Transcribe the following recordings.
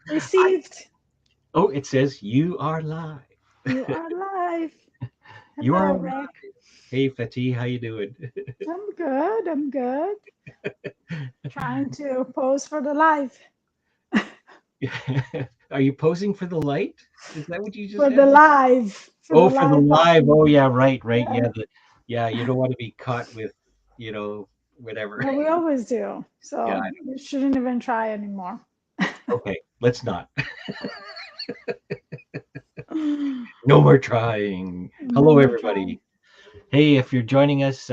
Received. Oh, it says you are live. You are live. You are Hello, live. Rick. Hey, Fati, how you doing? I'm good. I'm good. Trying to pose for the live. Are you posing for the light? Is that what you just For the said? live. For Oh, the for the live live. Oh, button. yeah, right, right. Yeah. Yeah, you don't want to be caught with, you know, whatever. Well, we always do. Yeah. So we shouldn't even try anymore. Okay, let's not. No No more trying. Hello, more trying. everybody. Hey, if you're joining us,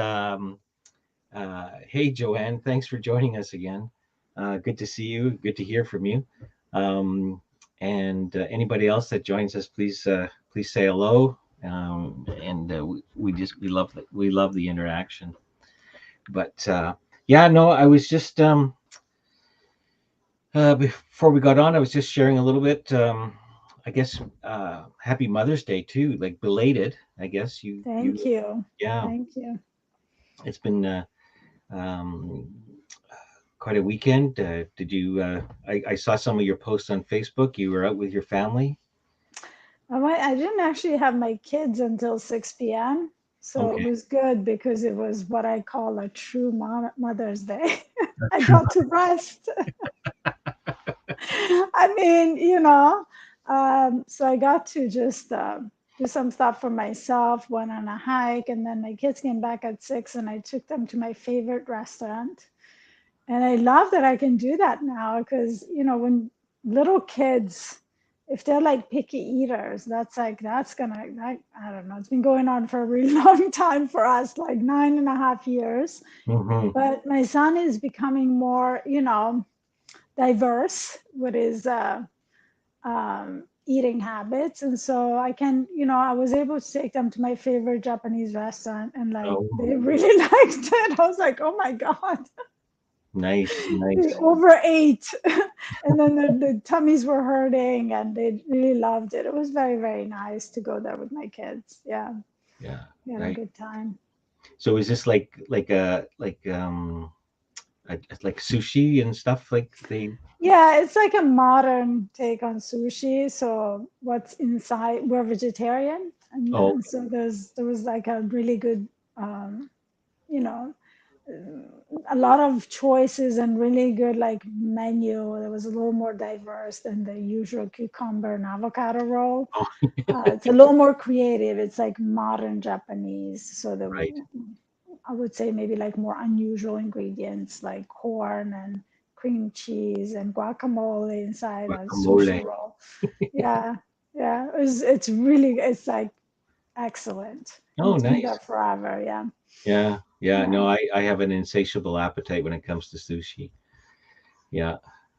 hey, Joanne, thanks for joining us again. Good to see you. Good to hear from you. And anybody else that joins us, please say hello. And we love the interaction. But yeah, no, I was just before we got on, I was just sharing a little bit. I guess Happy Mother's Day too, like belated. I guess you Thank you. yeah, Thank you. it's been. Um, Quite a weekend. Did you? I saw some of your posts on Facebook. You were out with your family. I didn't actually have my kids until 6 p.m. So it Okay, was good because it was what I call a true Mother's Day. I true. got to rest. I mean, so I got to just do some stuff for myself, went on a hike, and then my kids came back at 6 and I took them to my favorite restaurant. And I love that I can do that now because, when little kids, if they're like picky eaters, I don't know, it's been going on for a really long time for us, like 9.5 years. Hmm. But my son is becoming more, diverse with his eating habits. And so I was able to take them to my favorite Japanese restaurant and like Oh, they really liked it. I was like, oh my God, nice, they nice. overate. And then the tummies were hurting and they really loved it. It was very, very nice to go there with my kids. Yeah, Yeah, we had a right. good time. So is this like sushi and stuff? Like they? Yeah, it's like a modern take on sushi. So what's inside? We're vegetarian, Oh, and so there was like a really good, you know, a lot of choices and really good like menu. It was a little more diverse than the usual cucumber and avocado roll. oh, It's a little more creative. It's like modern Japanese. So right. I would say maybe like more unusual ingredients like corn and cream cheese and guacamole inside a Guacamole. sushi roll. Yeah, yeah. It's like excellent. And Oh, it's been there nice. forever. Yeah. Yeah, yeah. Yeah. No, I have an insatiable appetite when it comes to sushi. Yeah,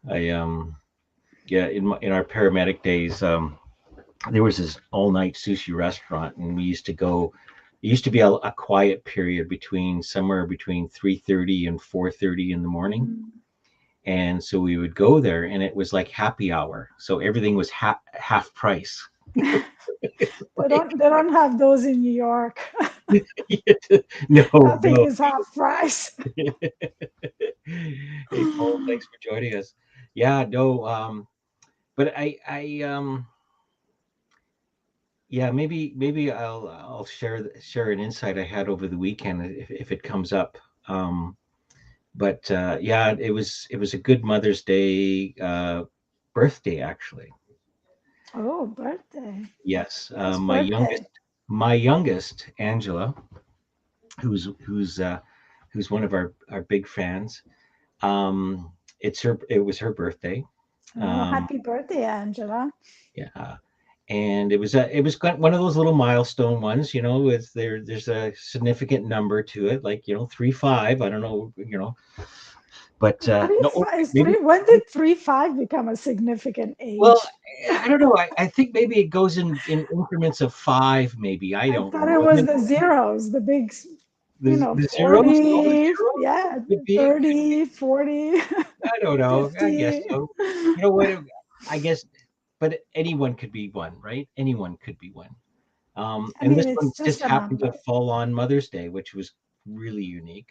I yeah, in our paramedic days, there was this all night sushi restaurant, and we used to go. It used to be a quiet period between somewhere between 3:30 and 4:30 in the morning, Mm. and so we would go there, and it was like happy hour, so everything was half price. Like, They don't have those in New York. no, Nothing no. is half price. Hey, Paul, thanks for joining us. Yeah, no, but yeah, maybe I'll share an insight I had over the weekend if it comes up. Um, but yeah, it was a good Mother's Day birthday actually. Oh, birthday. Yes, Whose birthday? my youngest Angela, who's one of our big fans. It was her birthday. Oh, Um, happy birthday, Angela. yeah, and it was one of those little milestone ones, with there's a significant number to it, like 3-5. I don't know, but Three no, five is maybe. three. When did 3-5 become a significant Well, age? I don't know. I think maybe it goes in increments of five. Maybe I I don't thought know. it And was then the zeros, the big, the zeros, oh, the 40, zeros yeah, could be. 30, 40, I don't know. I guess 50. so. You know what? I guess, but anyone could be one, right? Anyone could be one. I And this mean, one it's just just a happened to number. fall on Mother's Day, which was really unique.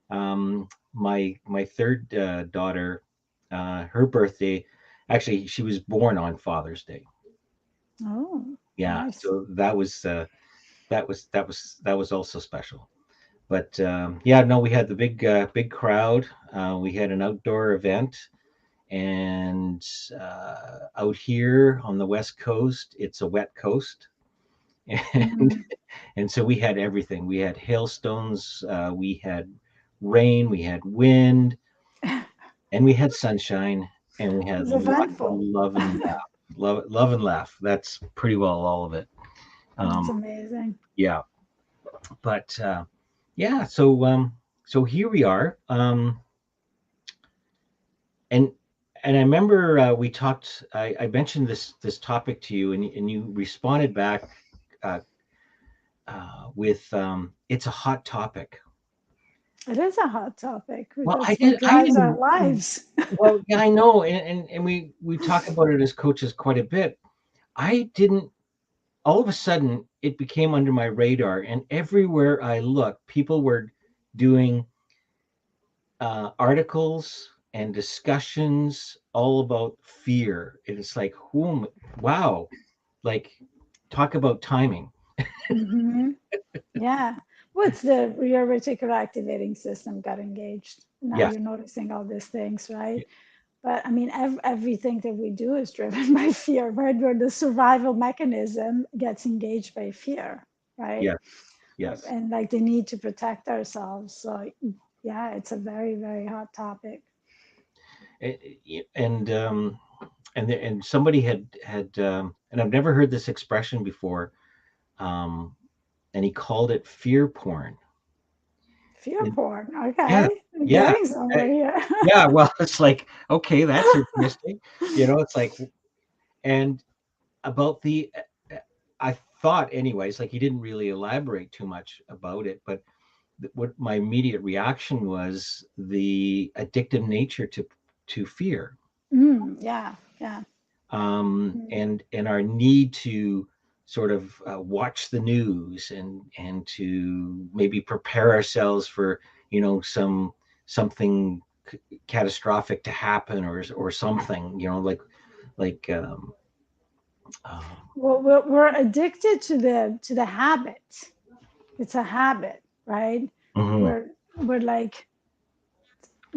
My third daughter, her birthday. Actually, she was born on Father's Day. Oh, Yeah, nice. so that was also special. But yeah, no, we had the big crowd. We had an outdoor event, and out here on the West Coast, it's a wet coast, and Mm. and so we had everything. We had hailstones, we had rain, we had wind, and we had sunshine, and we had It's eventful. love and laugh, love and laugh. That's pretty well all of it. That's Um, amazing. yeah, but yeah, so here we are. And I remember we talked. I mentioned this topic to you, and you responded back uh, with it's a hot topic. It is a hot topic. Well, That's what I drives our didn't. lives. Well, yeah, I know, and we talk about it as coaches quite a bit. I didn't. All of a sudden, it became under my radar, and everywhere I looked, people were doing articles and discussions all about fear. And it's like, whom, wow, like talk about timing. Hmm. Yeah. What's your reticular activating system got engaged? Now Yes, you're noticing all these things, y- right? But I mean, everything that we do is driven by fear, right? Where the survival mechanism gets engaged by fear, right? yes, yes. And like the need to protect ourselves. So, yeah, it's a very, very hot topic. And and somebody had and I've never heard this expression before. Um, and he called it fear porn. Fear And porn. yeah, Okay. We're yeah, getting uh, somewhere here. yeah. Well, it's like okay, that's interesting. It's like and about the I thought anyways, like he didn't really elaborate too much about it, but what my immediate reaction was the addictive nature to fear, Yeah, yeah. Mm. and our need to sort of watch the news and to maybe prepare ourselves for something catastrophic to happen or something like um, Well, we're addicted to the habit. It's a habit, right? mhm, We're like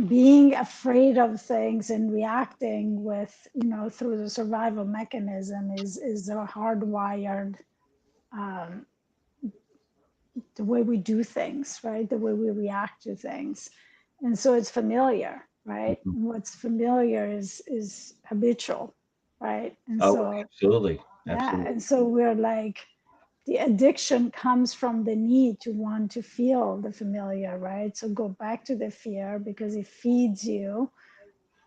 being afraid of things and reacting with, through the survival mechanism is a hardwired um, the way we do things, right? The way we react to things. And so it's familiar, right? mhm. And what's familiar is habitual, right? And Oh, so, absolutely, yeah. absolutely. And so we're like, the addiction comes from the need to want to feel the familiar, right? So go back to the fear because it feeds you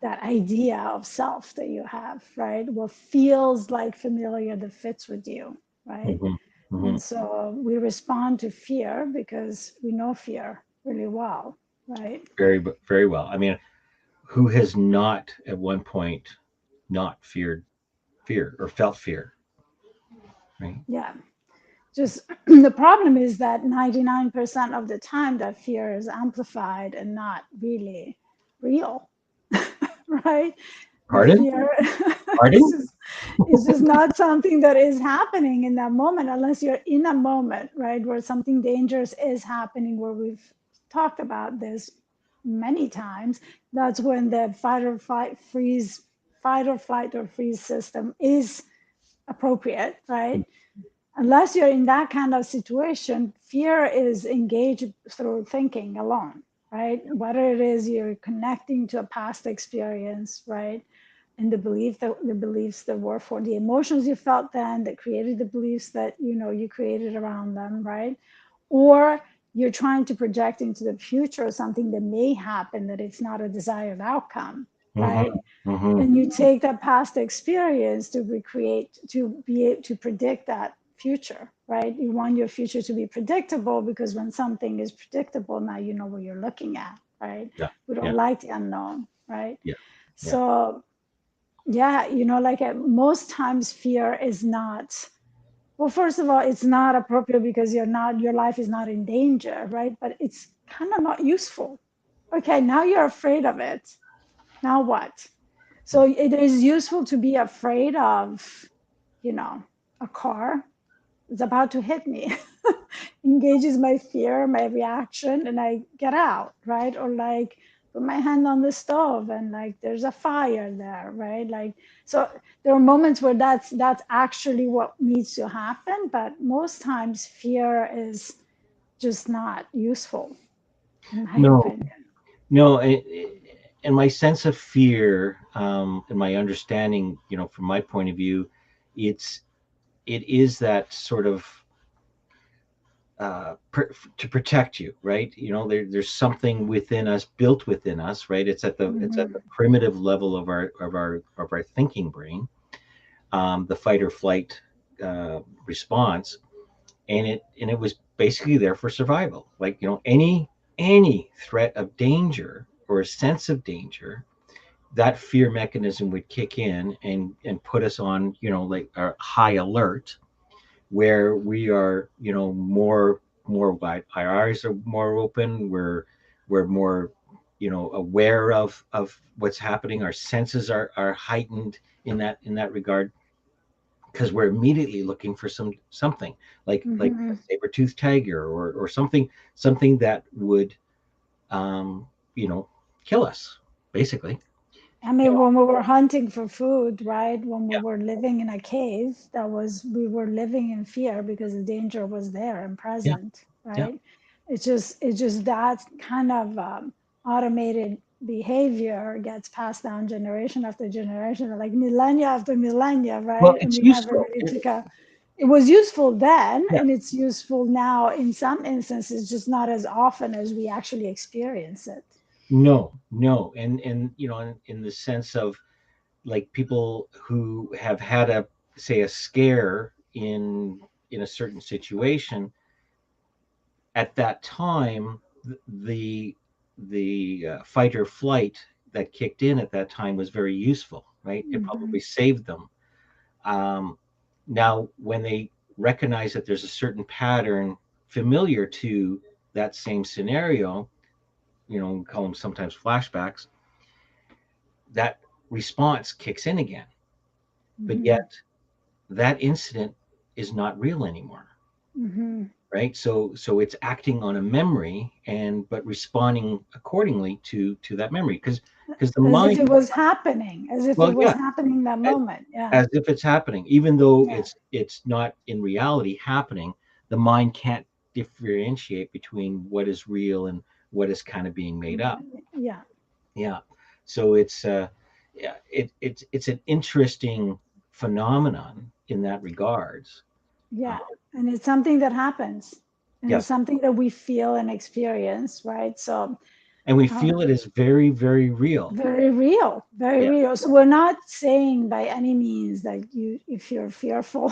that idea of self that you have, right? What feels like familiar that fits with you, right? Hmm. Hmm. And so we respond to fear because we know fear really well, right? Very well. I mean, who has not at one point not feared fear or felt fear, right? Yeah. Just the problem is that 99% of the time that fear is amplified and not really real, right? The Pardon? fear is Pardon? just it's just not something that is happening in that moment unless you're in a moment, right, where something dangerous is happening, where we've talked about this many times. That's when the fight or flight or freeze system is appropriate, right? Unless you're in that kind of situation, fear is engaged through thinking alone, right? Whether it is you're connecting to a past experience, right? And the beliefs that were for the emotions you felt then that created the beliefs that you created around them, right? Or you're trying to project into the future something that may happen that it's not a desired outcome, Hmm. right? Hmm. And you take that past experience to recreate to be able to predict that future, right? You want your future to be predictable because when something is predictable, now you know what you're looking at, right? Yeah, We yeah, don't like the unknown, right? yeah, yeah. So yeah, like most times fear is not, well, first of all, it's not appropriate because your life is not in danger, right? But it's kind of not useful. Okay, now you're afraid of it. Now what? So it is useful to be afraid of, you know, a car is about to hit me, engages my fear, my reaction, and I get out, right? Or like put my hand on the stove and like there's a fire there, right? Like, so there are moments where that's actually what needs to happen, but most times fear is just not useful, in my No, opinion. no, and my sense of fear, and my understanding, from my point of view, it's it is that sort of to protect you, right? There's something within us, built within us, right? It's at the Hmm. primitive level of our thinking brain, the fight or flight response, and it was basically there for survival. Like, any threat of danger or a sense of danger, that fear mechanism would kick in and put us on, like a high alert, where we are, more wide. Our eyes are more open. We're more, aware of what's happening. Our senses are heightened in that regard, because we're immediately looking for something like a Hmm. saber-toothed tiger, or something that would, um, you know kill us, basically. I You mean, know, when we were hunting for food, right? When we yeah, were living in a cave, we were living in fear because the danger was there and yeah, present, yeah, right? It's just that kind of automated behavior gets passed down generation after generation, like millennia after millennia, well, right? And it's we never useful. really it was useful then, Yeah. and it's useful now in some instances, just not as often as we actually experience it. No, no, and in the sense of, like, people who have had a scare in a certain situation at that time, the fight or flight that kicked in at that time was very useful, right? It Hmm. probably saved them. Um, Now, when they recognize that there's a certain pattern familiar to that same scenario, we call them sometimes flashbacks, that response kicks in again. But Hmm. yet, that incident is not real anymore, Hmm. right? So it's acting on a memory, but responding accordingly to that memory, because the As if it mind, was happening, as if well, it was yeah, happening that as, moment. Yeah. as if it's happening, even though Yeah. it's not in reality happening. The mind can't differentiate between what is real and what is kind of being made up. Yeah. Yeah. So yeah, it's an interesting phenomenon in that regards. Uh, Yeah. And it's something that happens, and it's yes, something that we feel and experience, right? So, and we feel um, it is very, very real. very real, very Yeah, real. So we're not saying by any means that if you're fearful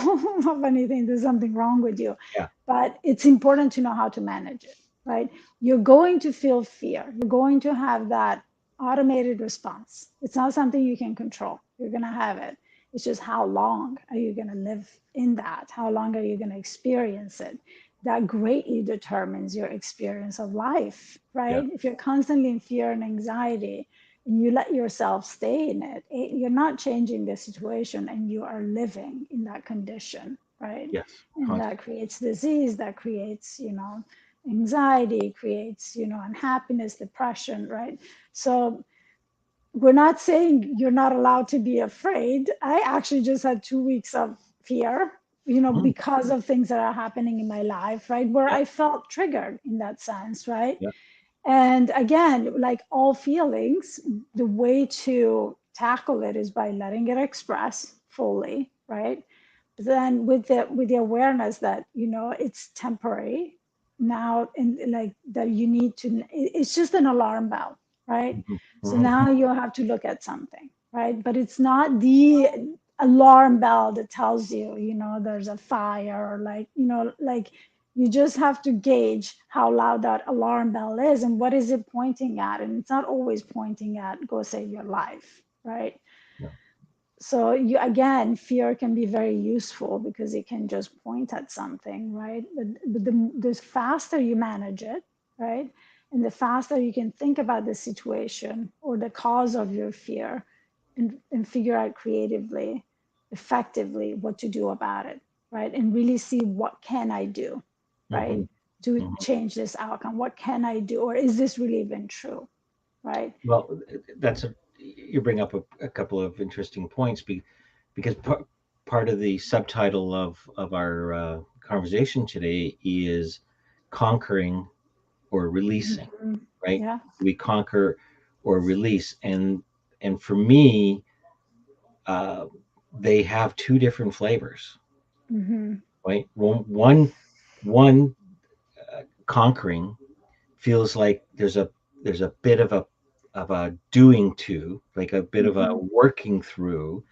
of anything, there's something wrong with you. yeah, But it's important to know how to manage it, right? You're going to feel fear. You're going to have that automated response. It's not something you can control. You're going to have it. It's just how long are you going to live in that? How long are you going to experience it? That greatly determines your experience of life, yeah, right? If you're constantly in fear and anxiety and you let yourself stay in it, you're not changing the situation and you are living in that condition, right? yes, And that constant. creates disease, that creates, anxiety, creates, unhappiness, depression, right? So we're not saying you're not allowed to be afraid. I actually just had 2 weeks of fear, Mm, because of things that are happening in my life, right? Where yeah, I felt triggered in that sense, right? yeah, And again, like all feelings, the way to tackle it is by letting it express fully, right? Then with the awareness that it's temporary now, and like that you need to, it's just an alarm bell, right? mhm, So mhm, now you have to look at something, right? But it's not the alarm bell that tells you, there's a fire, or like you just have to gauge how loud that alarm bell is and what is it pointing at. And it's not always pointing at go save your life, right? yeah, So you again, fear can be very useful because it can just point at something, right? But the faster you manage it, right, and the faster you can think about the situation or the cause of your fear, and figure out creatively, effectively what to do about it, right? And really see what can I do, right, Hmm. to Hmm. change this outcome? What can I do? Or is this really even true, right? Well, you bring up a couple of interesting points because part of the subtitle of our conversation today is conquering or releasing, Hmm. right? Yeah. We conquer or release, and for me, uh, they have two different flavors, Hmm. right? One conquering feels like there's a bit of a doing to, like a bit of a Hmm. working through,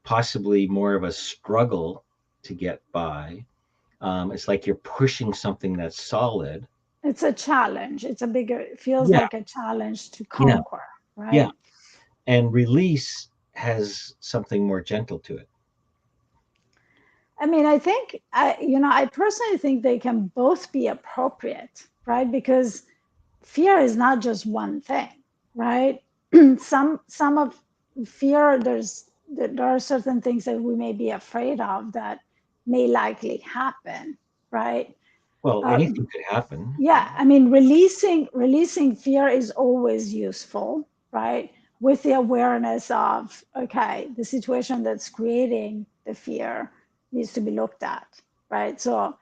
possibly more of a struggle to get by. It's like you're pushing something that's solid. It's a challenge. It's a bigger, it feels Yeah, like a challenge to yeah, conquer, yeah. right? And release has something more gentle to it. I mean, I think, I personally think they can both be appropriate, right? Because fear is not just one thing, right? Some of fear, there are certain things that we may be afraid of that may likely happen, right? Well, Uh, anything could happen. yeah, I mean, releasing fear is always useful, right? With the awareness of, okay, the situation that's creating the fear needs to be looked at, right? So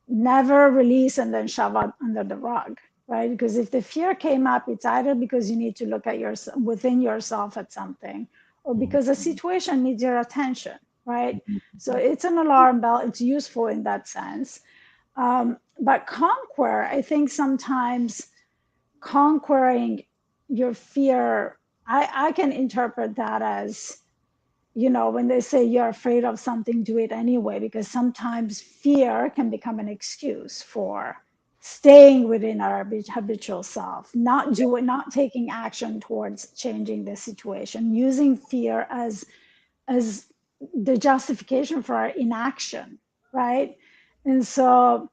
never release and then shove it under the rug, right? Because if the fear came up, it's either because you need to look at yourself within yourself at something, or Mhm, because a situation needs your attention, right? mhm, So it's an alarm bell. It's useful in that sense. But conquer, I think sometimes conquering your fear, I can interpret that as, when they say you're afraid of something, do it anyway, because sometimes fear can become an excuse for staying within our habitual self, not taking action towards changing the situation, using fear as the justification for our inaction, right? And so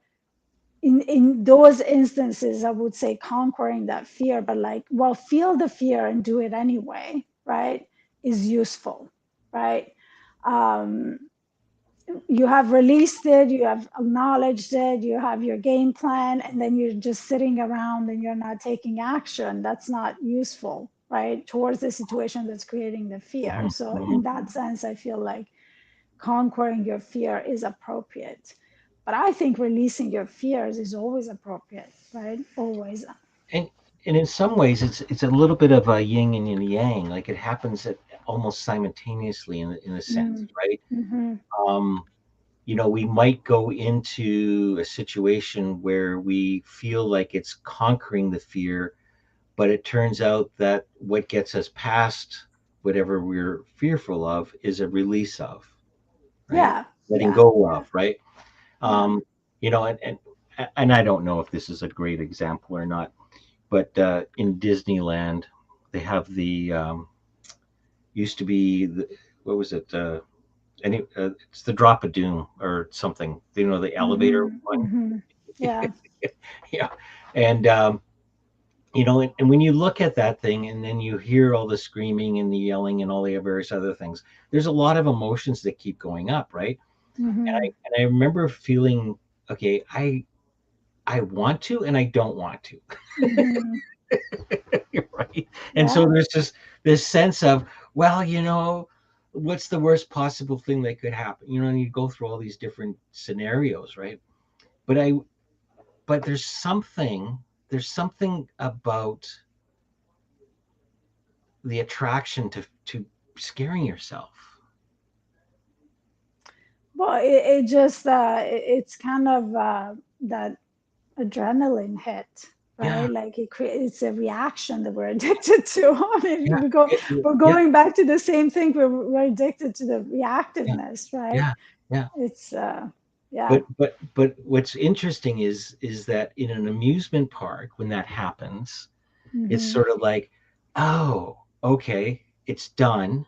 in those instances, I would say conquering that fear, but like, well, feel the fear and do it anyway, right? Is useful, right? Um, you have released it, you have acknowledged it, you have your game plan, and then you're just sitting around and you're not taking action. That's not useful, right? Towards the situation that's creating the fear. mhm, So, mhm. in that sense, I feel like conquering your fear is appropriate. But I think releasing your fears is always appropriate, right? Always. And and in some ways, it's a little bit of a yin and a yang. Like it happens at almost simultaneously in a sense, Mm. right? Hmm. Um, we might go into a situation where we feel like it's conquering the fear, but it turns out that what gets us past whatever we're fearful of is a release of, right? Yeah, Letting yeah, go yeah, of, right? yeah. Um, and I don't know if this is a great example or not, but in Disneyland, they have the used to be what was it? It's the Drop of Doom or something. The elevator Hmm. one. Hmm. Yeah. Yeah, and and when you look at that thing, and then you hear all the screaming and the yelling and all the various other things, there's a lot of emotions that keep going up, right? And I Hmm. and I remember feeling, okay, I want to and I don't want to. Hmm. Right? And so Yeah. there's just this sense of, well, what's the worst possible thing that could happen? And you go through all these different scenarios, right? But I but there's something about the attraction to scaring yourself. Well, it just it's kind of that adrenaline hit, Yeah, right? Like it's a reaction that we're addicted to. I yeah, mean, we're yeah, going back to the same thing. We're addicted to the yeah, reactiveness, right? yeah, yeah. It's yeah. But what's interesting is that in an amusement park, when that happens, it's Hmm. sort of like, oh, okay, it's done.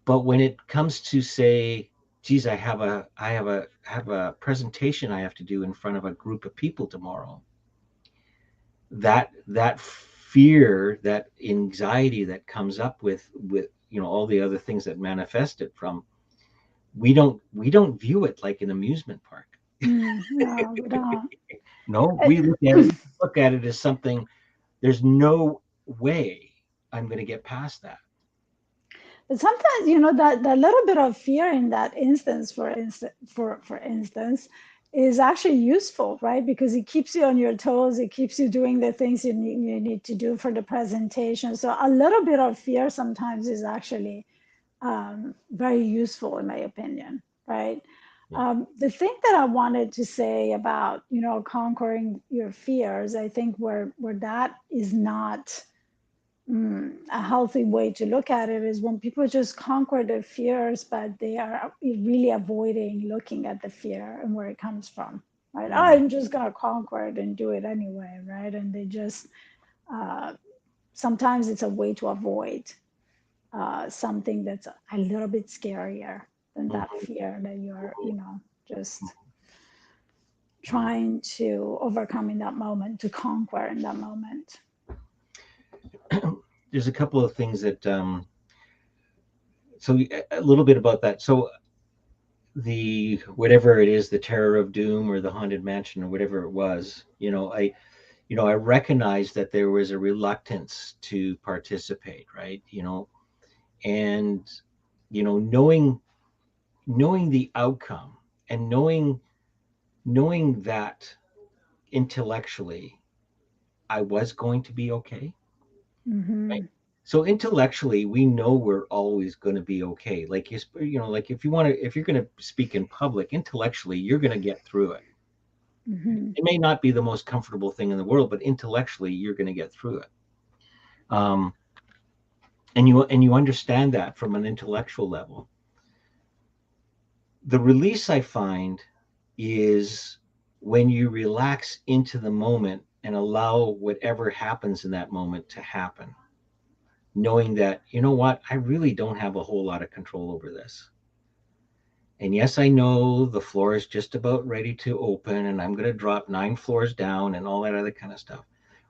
But when it comes to say, geez, I have a presentation I have to do in front of a group of people tomorrow, that fear, that anxiety that comes up with all the other things that manifest it from, we don't view it like an amusement park. No, we don't. No, Uh, we look at it as something. There's no way I'm going to get past that. But sometimes, that little bit of fear in that instance, for instance, is actually useful, right? Because it keeps you on your toes. It keeps you doing the things you need to do for the presentation. So a little bit of fear sometimes is actually very useful, in my opinion, right? Yeah. The thing that I wanted to say about, conquering your fears, I think where that is not a healthy way to look at it is when people just conquer their fears, but they are really avoiding looking at the fear and where it comes from, right? Mm. I'm just going to conquer it and do it anyway, right? And they just, uh, sometimes it's a way to avoid something that's a little bit scarier than that Mhm. fear that you're, just Yeah. trying to overcome in that moment, to conquer in that moment. There's a couple of things that so a little bit about that. So the whatever it is, the Terror of Doom or the Haunted Mansion or whatever it was, I recognized that there was a reluctance to participate, right? And knowing the outcome, and knowing that intellectually I was going to be okay, right? Mm-hmm. So intellectually, we know we're always going to be okay. Like like if you're going to speak in public, intellectually, you're going to get through it. Mm-hmm. It may not be the most comfortable thing in the world, but intellectually, you're going to get through it. Um, and you understand that from an intellectual level. The release I find is when you relax into the moment and allow whatever happens in that moment to happen, knowing that, what, I really don't have a whole lot of control over this. And yes, I know the floor is just about ready to open and I'm going to drop 9 floors down and all that other kind of stuff.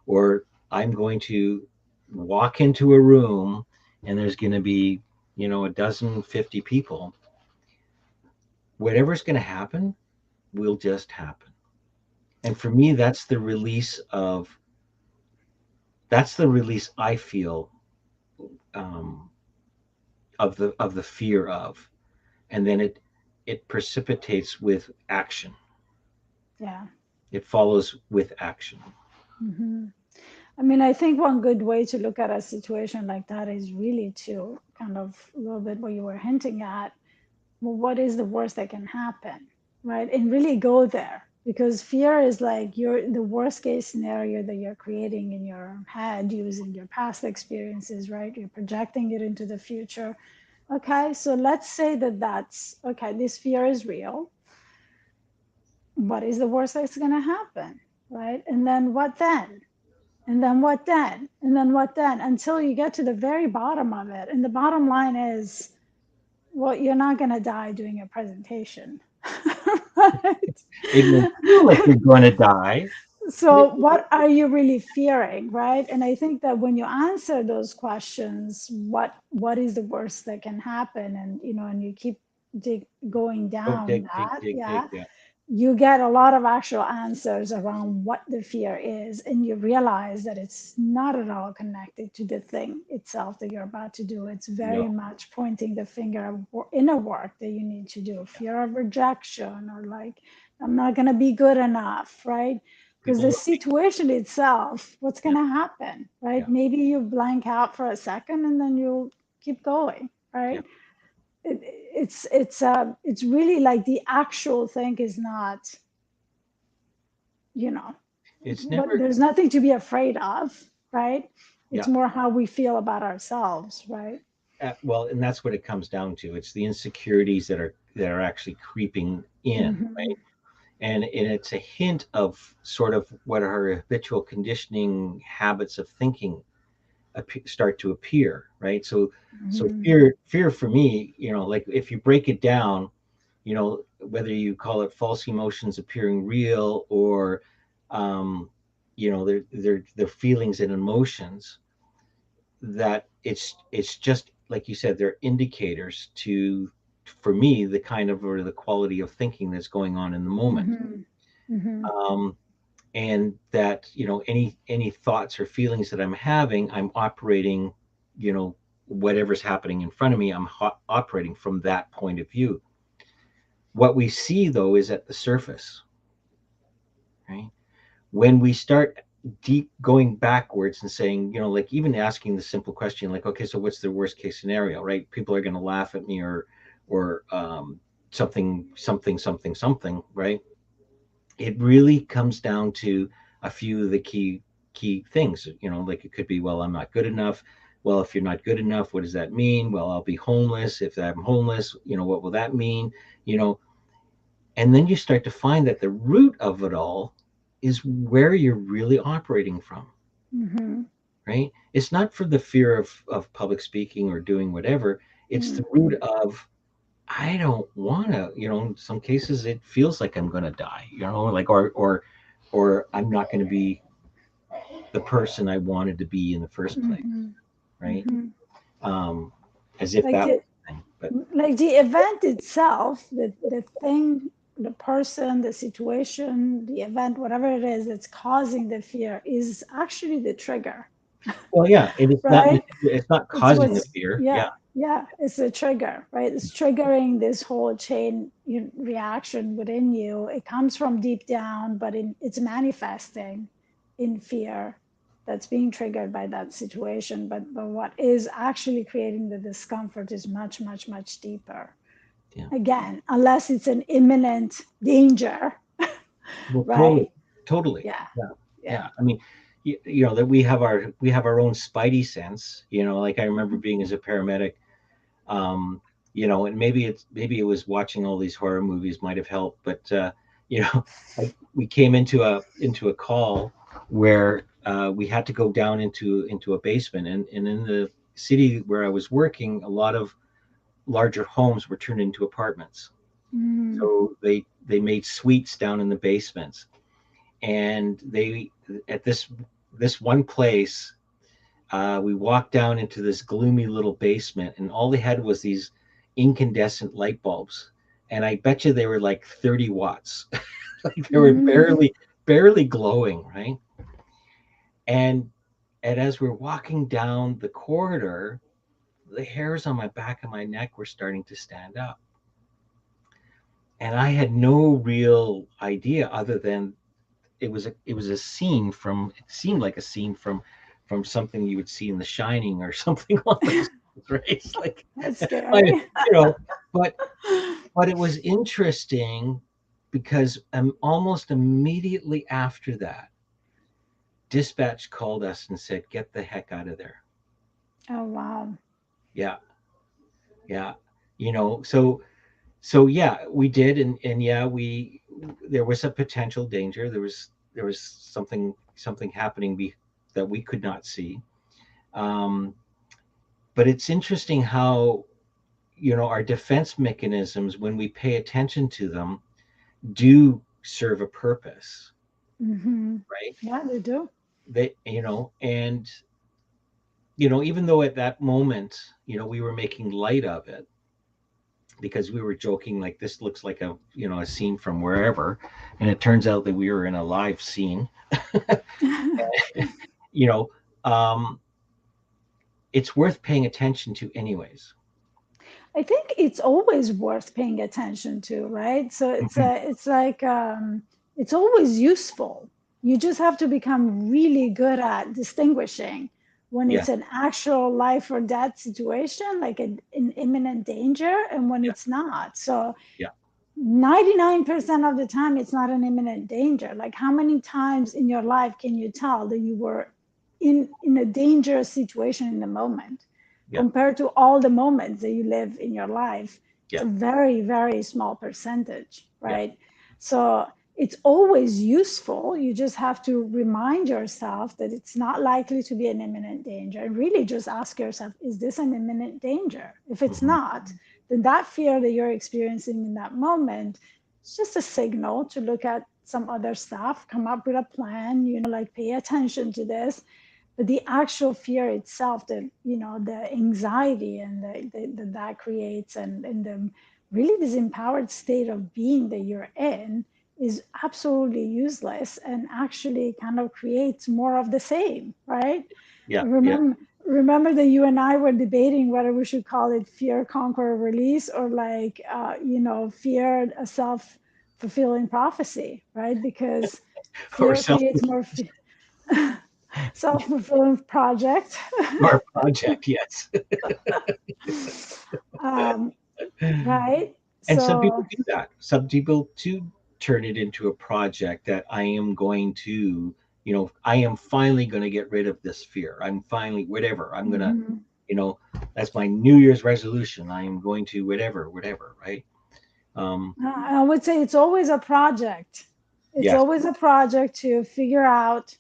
Or I'm going to walk into a room and there's going to be, a dozen, 50 people. Whatever's going to happen will just happen. And for me, that's the release I feel, um, of the fear of, and then it precipitates with action. Yeah. It follows with action. Mm-hmm. I mean, I think one good way to look at a situation like that is really to kind of a little bit what you were hinting at. Well, what is the worst that can happen, right? And really go there, because fear is like the worst case scenario that you're creating in your head using your past experiences, right? You're projecting it into the future. Okay, so let's say that's okay. This fear is real. What is the worst that's going to happen, right? And then what then? And then what then? And then what then? Until you get to the very bottom of it. And the bottom line is, well, you're not going to die doing a presentation. Right? It may feel like you're going to die. So, what are you really fearing, right? And I think that when you answer those questions, what is the worst that can happen, and and you keep going Oh, down dig, dig, that, dig, dig. yeah, Yeah. you get a lot of actual answers around what the fear is, and you realize that it's not at all connected to the thing itself that you're about to do. It's No. very much pointing the finger of inner work that you need to do, fear of rejection, or like, I'm not going to be good enough, right? Because People the will think. situation itself, what's going Yeah. to happen, right? Yeah. Maybe you blank out for a second and then you'll keep going, Yeah. right? It's really like the actual thing is not, you know It's but never. there's nothing to be afraid of, right? It's Yeah. more how we feel about ourselves, right? Well, and that's what it comes down to. It's the insecurities that are actually creeping in, Hmm. right? And it's a hint of sort of what our habitual conditioning habits of thinking start to appear, right? So Hmm. fear for me, like if you break it down, whether you call it false emotions appearing real, or um, their feelings and emotions, that it's just like you said, they're indicators to, for me, the kind of, or the quality of thinking that's going on in the moment. Mm-hmm. Mm-hmm. um, and that, any thoughts or feelings that I'm having, I'm operating, whatever's happening in front of me, I'm operating from that point of view. What we see though is at the surface, right? When we start deep going backwards and saying, like even asking the simple question, like, okay, so what's the worst case scenario, right? People are going to laugh at me, or something, something, something, something, right? It really comes down to a few of the key things. Like it could be, well, I'm not good enough. Well, if you're not good enough, what does that mean? Well, I'll be homeless. If I'm homeless, what will that mean? You know, and then you start to find that the root of it all is where you're really operating from, Mm-hmm. right? It's not for the fear of public speaking or doing whatever. It's the root of, I don't want to, in some cases it feels like I'm going to die, like, or I'm not going to be the person I wanted to be in the first place, Mm-hmm. right? Mm-hmm. Um, as if Like that was the the thing. But like the event itself, the thing, the person, the situation, the event, whatever it is that's causing the fear is actually the trigger, well, yeah, right? it's not It's causing the what's fear. Yeah, yeah, yeah, it's the trigger, right? It's triggering this whole chain reaction within you. It comes from deep down, but it's manifesting in fear that's being triggered by that situation. But what is actually creating the discomfort is much, much, much deeper. yeah. Again, unless it's an imminent danger, Well, totally, right? totally. Yeah, Yeah, yeah. yeah. I mean, that we have our own spidey sense. Like I remember being as a paramedic. um and maybe it was watching all these horror movies might have helped, but you know like we came into a call where we had to go down into a basement, and in the city where I was working, a lot of larger homes were turned into apartments. Mm, So they made suites down in the basements, and they at this one place, we walked down into this gloomy little basement, and all they had was these incandescent light bulbs. And I bet you they were like 30 watts. Like they were mm, barely glowing, right? And and as we're walking down the corridor, the hairs on my back of my neck were starting to stand up. And I had no real idea other than it was a scene from it seemed like a scene from something you would see in The Shining or something along those lines, right? It's like that's I, scary. but it was interesting because almost immediately after that, dispatch called us and said, "Get the heck out of there." Oh, wow. Yeah, yeah. So yeah, we did, and yeah, we there was a potential danger. There was something happening that we could not see. Um, but it's interesting how, our defense mechanisms, when we pay attention to them, do serve a purpose, Hmm. right? Yeah, they do. And even though at that moment, we were making light of it because we were joking, like, this looks like a scene from wherever, and it turns out that we were in a live scene. you know um it's worth paying attention to anyways. I think it's always worth paying attention to, right? So Mhm. it's like it's always useful. You just have to become really good at distinguishing when Yeah, it's an actual life or death situation, like an imminent danger, and when yeah, it's not. So yeah. 99% of the time, it's not an imminent danger. Like, how many times in your life can you tell that you were in a dangerous situation in the moment Yeah, compared to all the moments that you live in your life? It's yeah, a very, very small percentage, yeah. right? So it's always useful. You just have to remind yourself that it's not likely to be an imminent danger. And really just ask yourself, is this an imminent danger? If it's Hmm. not, then that fear that you're experiencing in that moment is just a signal to look at some other stuff, come up with a plan, like pay attention to this. But the actual fear itself, the anxiety and that creates, and the really disempowered state of being that you're in is absolutely useless and actually kind of creates more of the same, right? Yeah, yeah. Remember that you and I were debating whether we should call it fear, conquer, release, or like, fear, a self-fulfilling prophecy, right? Because Or fear self creates more fear. Self-fulfilling project. or project, yes. um, right? And some people So, do that. Some people do turn it into a project that I am going to, I am finally going to get rid of this fear. I'm finally, whatever. I'm going to, mhm. you know, that's my New Year's resolution. I am going to whatever, right? Um, I would say it's always a project. It's yes. always a project to figure out,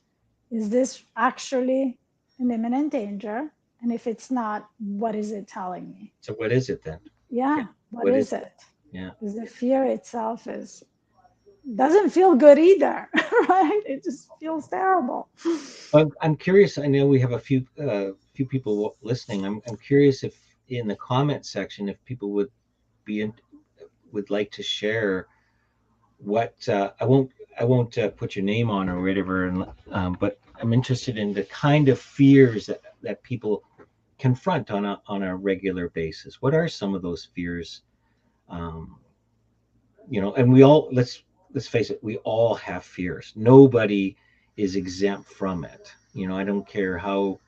is this actually an imminent danger? And if it's not, what is it telling me? So what is it then? Yeah. Yeah, what What is is it? it? Yeah. Because the fear itself is doesn't feel good either, right? It just feels terrible. I'm curious. I know we have a few people listening. I'm curious if in the comment section, if people be in, would like to share what I won't put your name on or whatever, and but I'm interested in the kind of fears that people confront on a regular basis. What are some of those fears? Um, and we all let's face it, we all have fears. Nobody is exempt from it. I don't care how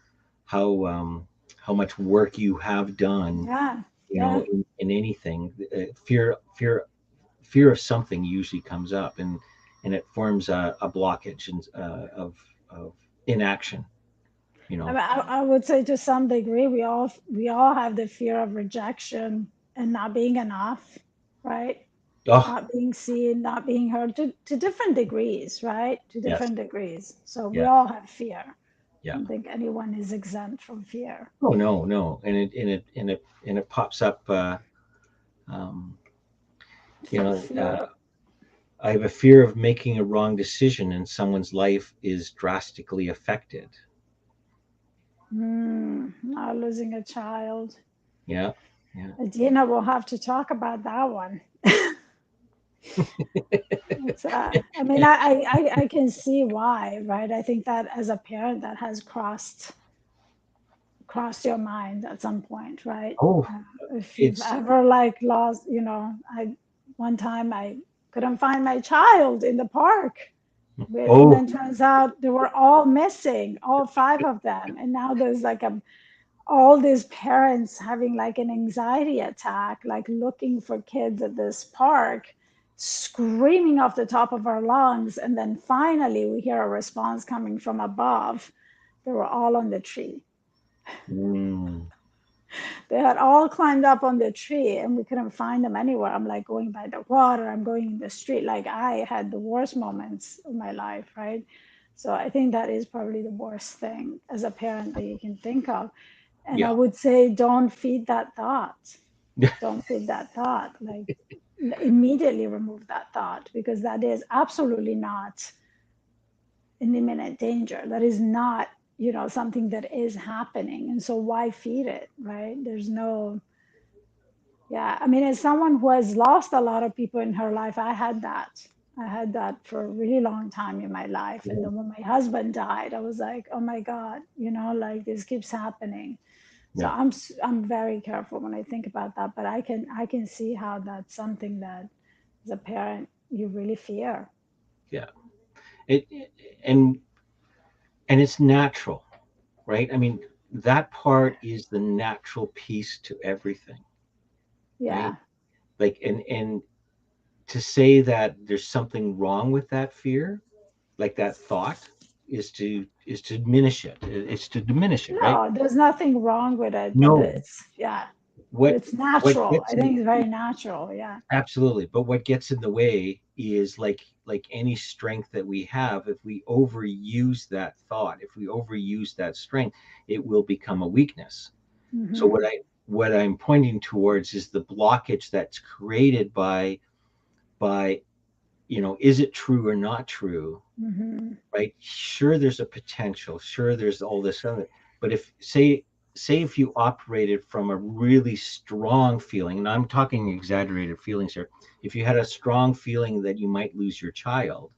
how much work you have done. Yeah, yeah. In anything, fear of something usually comes up, and it forms a blockage of inaction. You I, know. mean, I would say to some degree, we all have the fear of rejection and not being enough, right? Oh, Not being seen, not being heard to different degrees, right? To yes, different degrees. So we yeah, all have fear. I yeah. don't think anyone is exempt from fear. Oh no, no, and it pops up. Um, you know, uh, Fear, I have a fear of making a wrong decision and someone's life is drastically affected. not losing a child. Yeah, yeah. Adina will have to talk about that one. It's, I mean, I can see why, right? I think that as a parent, that has crossed your mind at some point, right? Oh, If you've it's ever like lost, I one time I couldn't find my child in the park, and oh then turns out they were all missing, all five of them, and now there's like all these parents having like an anxiety attack, like looking for kids at this park, screaming off the top of our lungs. And then finally, we hear a response coming from above. They were all on the tree. mm, They had all climbed up on the tree and we couldn't find them anywhere. I'm like going by the water, I'm going in the street. Like I had the worst moments of my life, right? So I think that is probably the worst thing as a parent that you can think of. And I yeah, would say, don't feed that thought. Don't feed that thought. Like, immediately remove that thought because that is absolutely not an imminent danger. That is not, something that is happening. And so why feed it, right? There's no, yeah. I mean, as someone who has lost a lot of people in her life, I had that. I had that for a really long time in my life. And yeah, then when my husband died, I was like, oh my God, like this keeps happening. So yeah, I'm very careful when I think about that, but I can see how that's something that as a parent you really fear. yeah. It and it's natural, right? I mean, that part is the natural piece to everything, right? Yeah. Like, and to say that there's something wrong with that fear, like that thought, is to diminish it. It's to diminish it, right? No, there's nothing wrong with it, but No. it's, yeah, but What it's what natural. gets I in think it's very natural. Yeah. Absolutely, but what gets in the way is like any strength that we have. If we overuse that thought, if we overuse that strength, it will become a weakness. So Hmm. what I'm pointing towards is the blockage that's created by is it true or not true? Mm-hmm. Right? Sure, there's a potential. Sure, there's all this other. But if say if you operated from a really strong feeling, and I'm talking exaggerated feelings here, if you had a strong feeling that you might lose your child,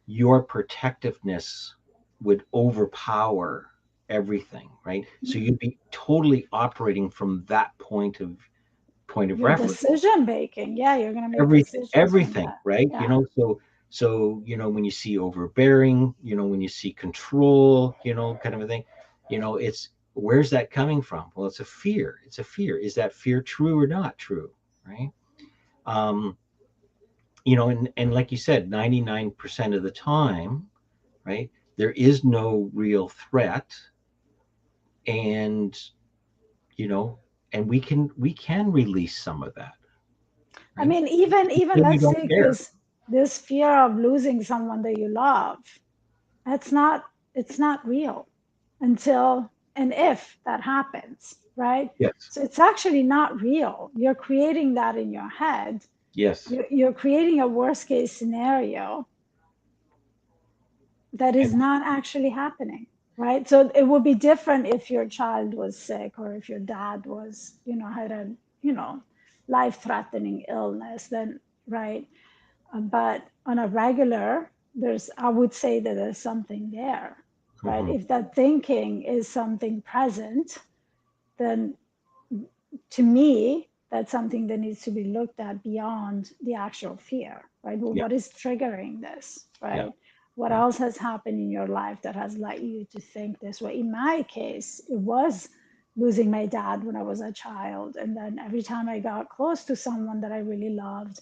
your protectiveness would overpower everything, right? So you'd be totally operating from that point of Your reference. decision making. Yeah, you're going to make Everything, decisions from everything, that. right? Yeah. So when you see overbearing, when you see control, kind of a thing, it's where's that coming from? Well, it's a fear. Is that fear true or not true? Right? um and like you said, 99% of the time, right, there is no real threat. And you know and we can release some of that, I right? mean, even Then we let's don't take care. this fear of losing someone that you love. That's not it's not real until and if that happens, right? Yes. So it's actually not real. You're creating that in your head. Yes. You're creating a worst case scenario that is And not actually happening, right? So it would be different if your child was sick or if your dad was, had a, you know, life-threatening illness, then, right? But on a regular, I would say that there's something there, right? mhm, If that thinking is something present, then to me, that's something that needs to be looked at beyond the actual fear, right? Well, yeah, what is triggering this, yeah, right? What yeah. else has happened in your life that has led you to think this way? In my case, it was losing my dad when I was a child. And then every time I got close to someone that I really loved,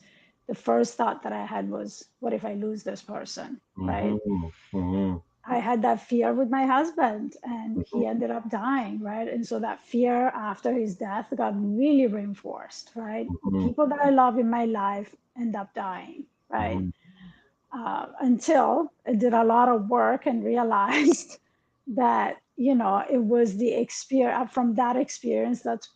the first thought that I had was, what if I lose this person, right? Mhm, mhm, I had that fear with my husband and mhm, he ended up dying, right? And so that fear after his death got really reinforced, right? mhm, People that I love in my life end up dying, right? mhm. Until I did a lot of work and realized that, it was the experience from that experience. That's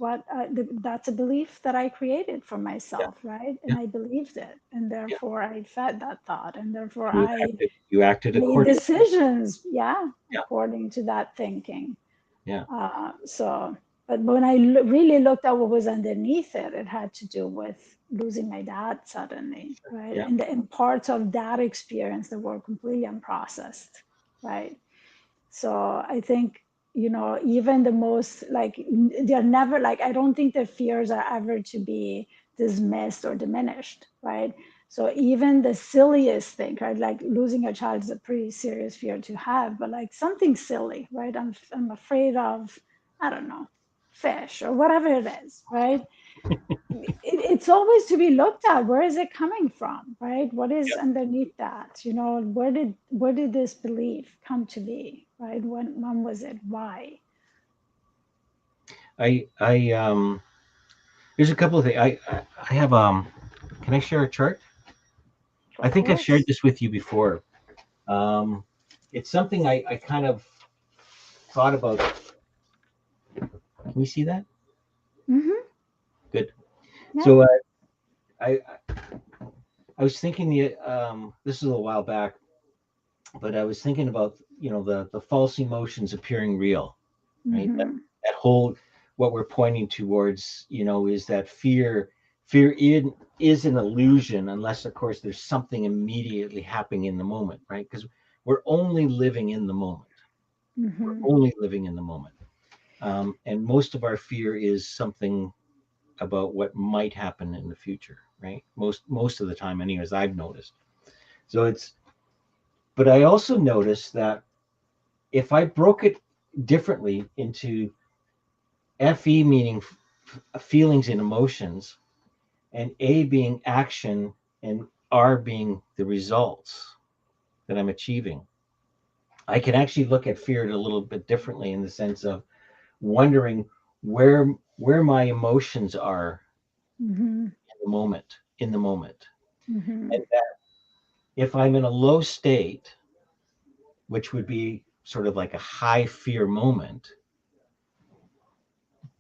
a belief that I created for Yeah, myself, right? yeah, And I believed it. And yeah. therefore I fed that thought. And therefore You I acted you acted made accordingly. decisions, yeah, Yeah, according to that thinking. yeah, So, but when I really looked at what was underneath it, it had to do with losing my dad suddenly, right? yeah. And parts of that experience that were completely unprocessed, right? So I think, even the most like they're never like I don't think their fears are ever to be dismissed or diminished, right? So even the silliest thing, right? Like losing a child is a pretty serious fear to have, but like something silly, right? I'm afraid of, I don't know, fish or whatever it is, right? It's always to be looked at. Where is it coming from, right? What is Yeah. underneath that? Where did this belief come to be, right? When was it? Why? I there's a couple of things. I have can I share a chart? I Of think I've shared course. this with you before. Um, it's something I kind of thought about. Can you see that? Mm-hmm. Good. Yeah. So I I was thinking this is a while back, but I was thinking about the false emotions appearing real, right? Mm-hmm. That whole what we're pointing towards, is that fear is an illusion, unless of course there's something immediately happening in the moment, right? Because we're only living in the moment. We're Mm-hmm. only living in the moment. And most of our fear is something about what might happen in the future, right? Most of the time, anyways, I've noticed. So but I also noticed that if I broke it differently into FE meaning feelings and emotions, and A being action, and R being the results that I'm achieving, I can actually look at fear a little bit differently in the sense of wondering where my emotions are Mm-hmm. in the moment. Mm-hmm. And that if I'm in a low state, which would be sort of like a high fear moment,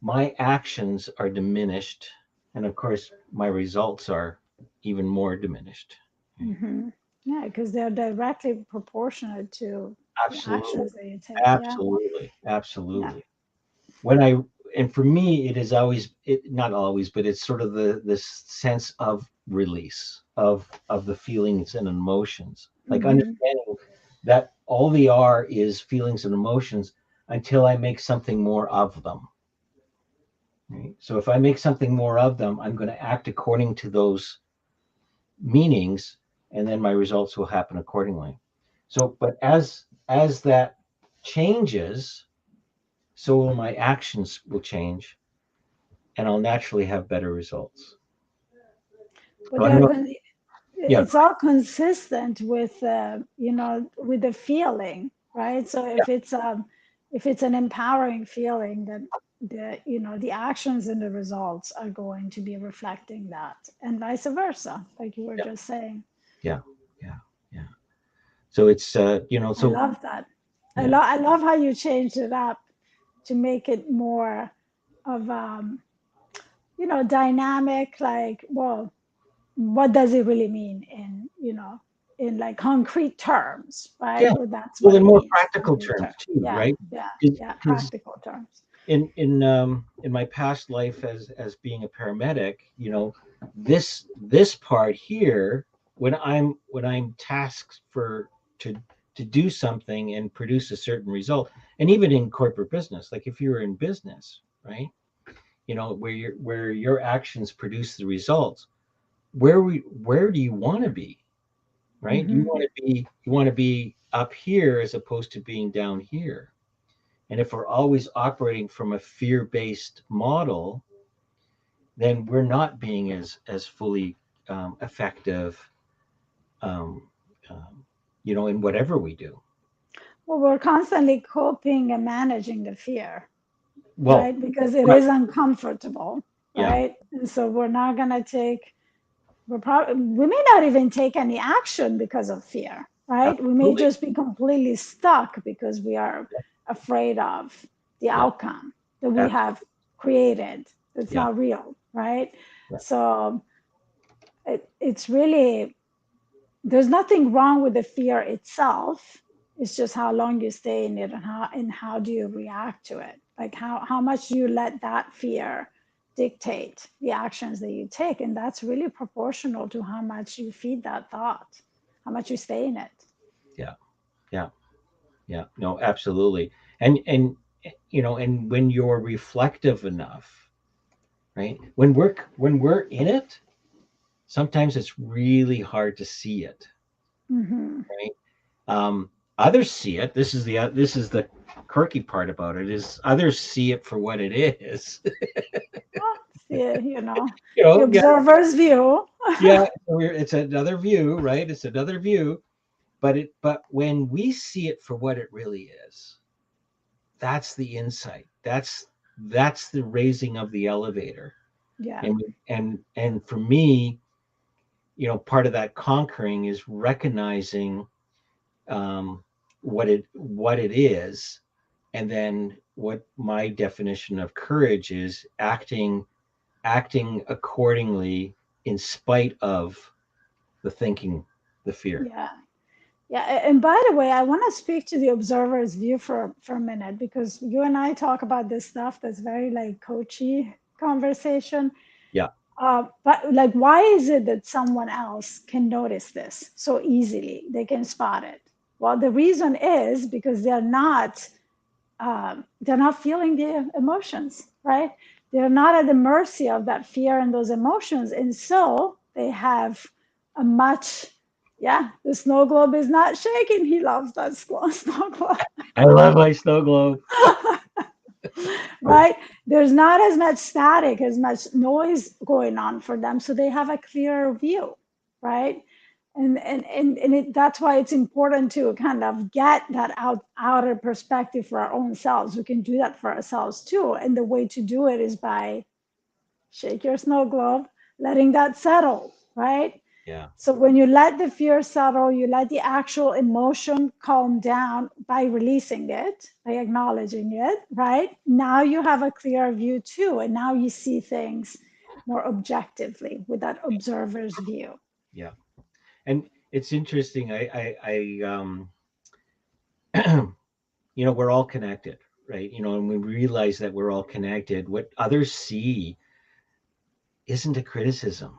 my actions are diminished, and of course my results are even more diminished. Right? Yeah, because they're directly proportionate to the Absolutely, actions that you take. Yeah, absolutely, yeah. absolutely. When I and for me, it is always not always, but it's sort of the this sense of release of the feelings and emotions, like Hmm. understanding that all they are is feelings and emotions until I make something more of them. Right? So if I make something more of them, I'm going to act according to those meanings, and then my results will happen accordingly. So, but as that changes, so will my actions will change, and I'll naturally have better results. But So I don't they're know. Yeah, it's all consistent with with the feeling, right? So yeah, if it's an empowering feeling, then the actions and the results are going to be reflecting that, and vice versa, like you were yeah, just saying. yeah, yeah, yeah. So it's I so love that. yeah, I love how you changed it up to make it more of dynamic, like, well, what does it really mean in in like concrete terms, right? yeah. Well, that's Well, what in it more means, practical concrete terms term. too, Yeah, right? yeah, yeah, Because practical terms. in my past life as being a paramedic, this part here, when I'm tasked for to to do something and produce a certain result, and even in corporate business, like if you're in business, right, where your actions produce the results, where do you want to be, right? You Hmm. want to be you want to be up here as opposed to being down here. And if we're always operating from a fear-based model, then we're not being as fully effective, um, um, in whatever we do. Well, we're constantly coping and managing the fear, Well, right? Because it right, is uncomfortable, yeah, right? And so we're not going to take we may not even take any action because of fear, right? We may absolutely, just be completely stuck because we are afraid of the yeah, outcome that we abs- have created. It's yeah, not real, right? yeah, So it's really, there's nothing wrong with the fear itself. It's just how long you stay in it, and how do you react to it, like how much do you let that fear dictate the actions that you take, and that's really proportional to how much you feed that thought, how much you stay in it. yeah, yeah, yeah. No, absolutely. And and when you're reflective enough, right? When we're in it, sometimes it's really hard to see it, Hmm. right? Others see it. This is the quirky part about it, is others see it for what it is. Well, see, the Yeah, observer's view. yeah. It's another view, right? It's another view, but when we see it for what it really is, that's the insight. That's the raising of the elevator. Yeah, And for me, part of that conquering is recognizing um, what it is, and then what my definition of courage is: acting accordingly in spite of the thinking, the fear. yeah. Yeah, and by the way, I want to speak to the observer's view for a minute, because you and I talk about this stuff that's very like coachy conversation. Yeah, But like, why is it that someone else can notice this so easily? They can spot it. Well, the reason is because they're not feeling the emotions, right? They're not at the mercy of that fear and those emotions, and so they have a much, yeah. The snow globe is not shaking. He loves that snow globe. I love my snow globe. Right? There's not as much static, as much noise going on for them, so they have a clearer view, right? That's why it's important to kind of get that outer perspective for our own selves. We can do that for ourselves too, and the way to do it is by shake your snow globe, letting that settle, right? Yeah, So when you let the fear settle, you let the actual emotion calm down by releasing it, by acknowledging it, right? Now you have a clearer view too, and now you see things more objectively with that observer's view. yeah. And it's interesting. We're all connected, right? And we realize that we're all connected. What others see isn't a criticism,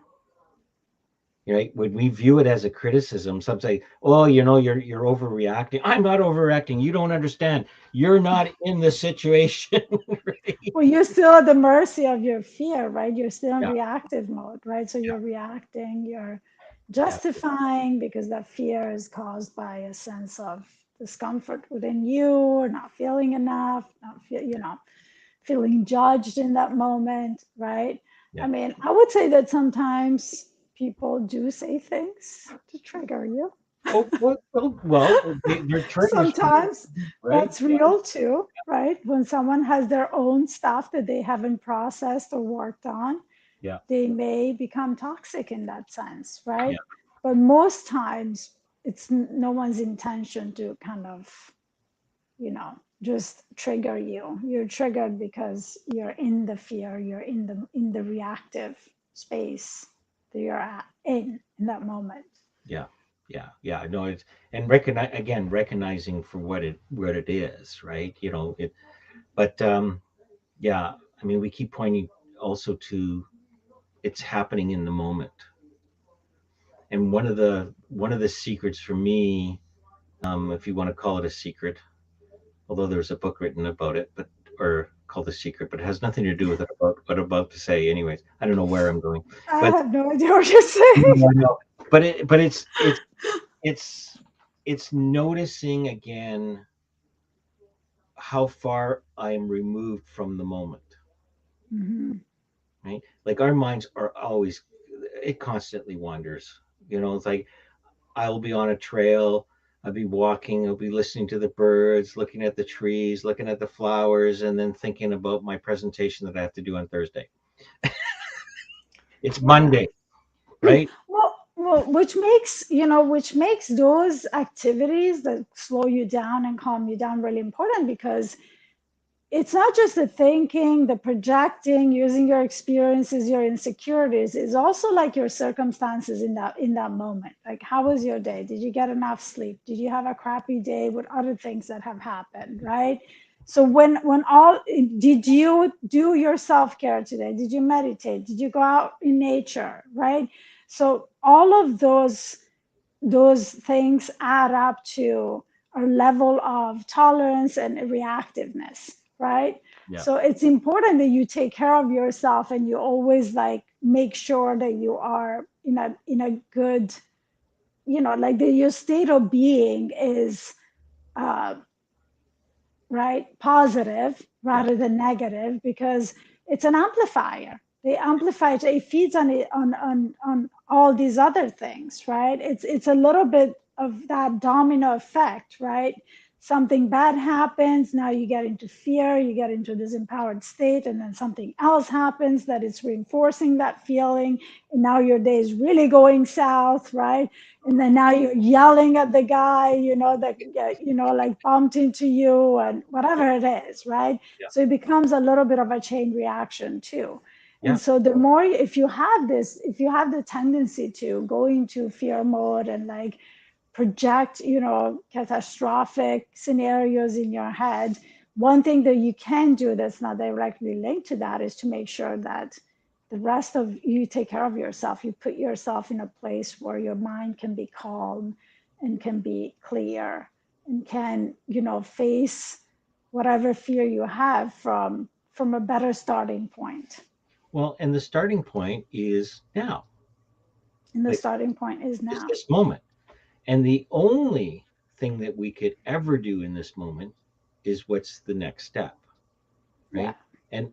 right? When we view it as a criticism, some say, "Oh, you're overreacting." I'm not overreacting. You don't understand. You're not in the situation, right? Well, you're still at the mercy of your fear, right? You're still in Yeah, reactive mode, right? So yeah, you're reacting, you're yeah, justifying because that fear is caused by a sense of discomfort within you, or not feeling enough, not feel, feeling judged in that moment, right? I yeah. mean, I would say that sometimes people do say things to trigger you. Oh, well, they're triggers for me, Sometimes right? that's real too, right? When someone has their own stuff that they haven't processed or worked on, Yeah, they may become toxic in that sense, yeah, right? But most times it's no one's intention to kind of, just trigger you. You're triggered because you're in the fear, you're in the reactive space that you're in that moment. yeah, yeah. No, it's and recognizing for what it is, right? But yeah, I mean, we keep pointing also to it's happening in the moment. And one of the secrets for me, if you want to call it a secret, although there's a book written about it, but or called The Secret, but it has nothing to do with it about what I'm about to say. Anyways, I don't know where I'm going, I but have no idea what you're saying. no, I know. But it's noticing again how far I'm removed from the moment, Hmm. right? Like our minds are always, it constantly wanders. It's like I'll be on a trail, I'll be walking, I'll be listening to the birds, looking at the trees, looking at the flowers, and then thinking about my presentation that I have to do on Thursday. It's Yeah. Monday, right? Well, which makes those activities that slow you down and calm you down really important, because it's not just the thinking, the projecting, using your experiences, your insecurities. It's also like your circumstances in that moment. Like, how was your day? Did you get enough sleep? Did you have a crappy day with other things that have happened, right? So when all did you do your self-care today? Did you meditate? Did you go out in nature, right? So all of those things add up to a level of tolerance and reactiveness, right? Yeah, So it's important that you take care of yourself, and you always like make sure that you are in a good, like that your state of being is uh, right, positive yeah, rather than negative, because it's an amplifier. They amplify it. It feeds on it on all these other things, right? It's a little bit of that domino effect, right? Something bad happens, now you get into fear, you get into this empowered state, and then something else happens that is reinforcing that feeling, and now your day is really going south, right? And then now you're yelling at the guy, that like bumped into you, and whatever it is, right? yeah, So it becomes a little bit of a chain reaction too. yeah, And so the more, if you have the tendency to go into fear mode and like project, catastrophic scenarios in your head, one thing that you can do that's not directly linked to that is to make sure that the rest of you take care of yourself. You put yourself in a place where your mind can be calm and can be clear and can, face whatever fear you have from a better starting point. well, and the starting point is now, And the like starting point is is now. this moment. And the only thing that we could ever do in this moment is what's the next step, Yeah. right?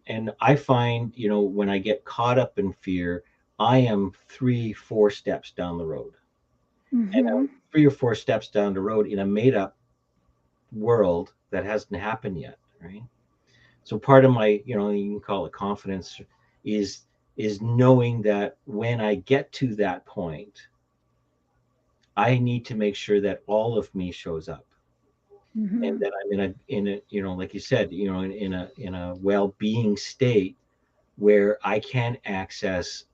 And I find, when I get caught up in fear, I am 3 4 steps down the road. And I'm Hmm. 3 or 4 steps down the road in a made up world that hasn't happened yet, right? So part of my, you can call it confidence, is is knowing that when I get to that point, I need to make sure that all of me shows up, and Hmm. that I'm in a like you said, in a well-being state where I can access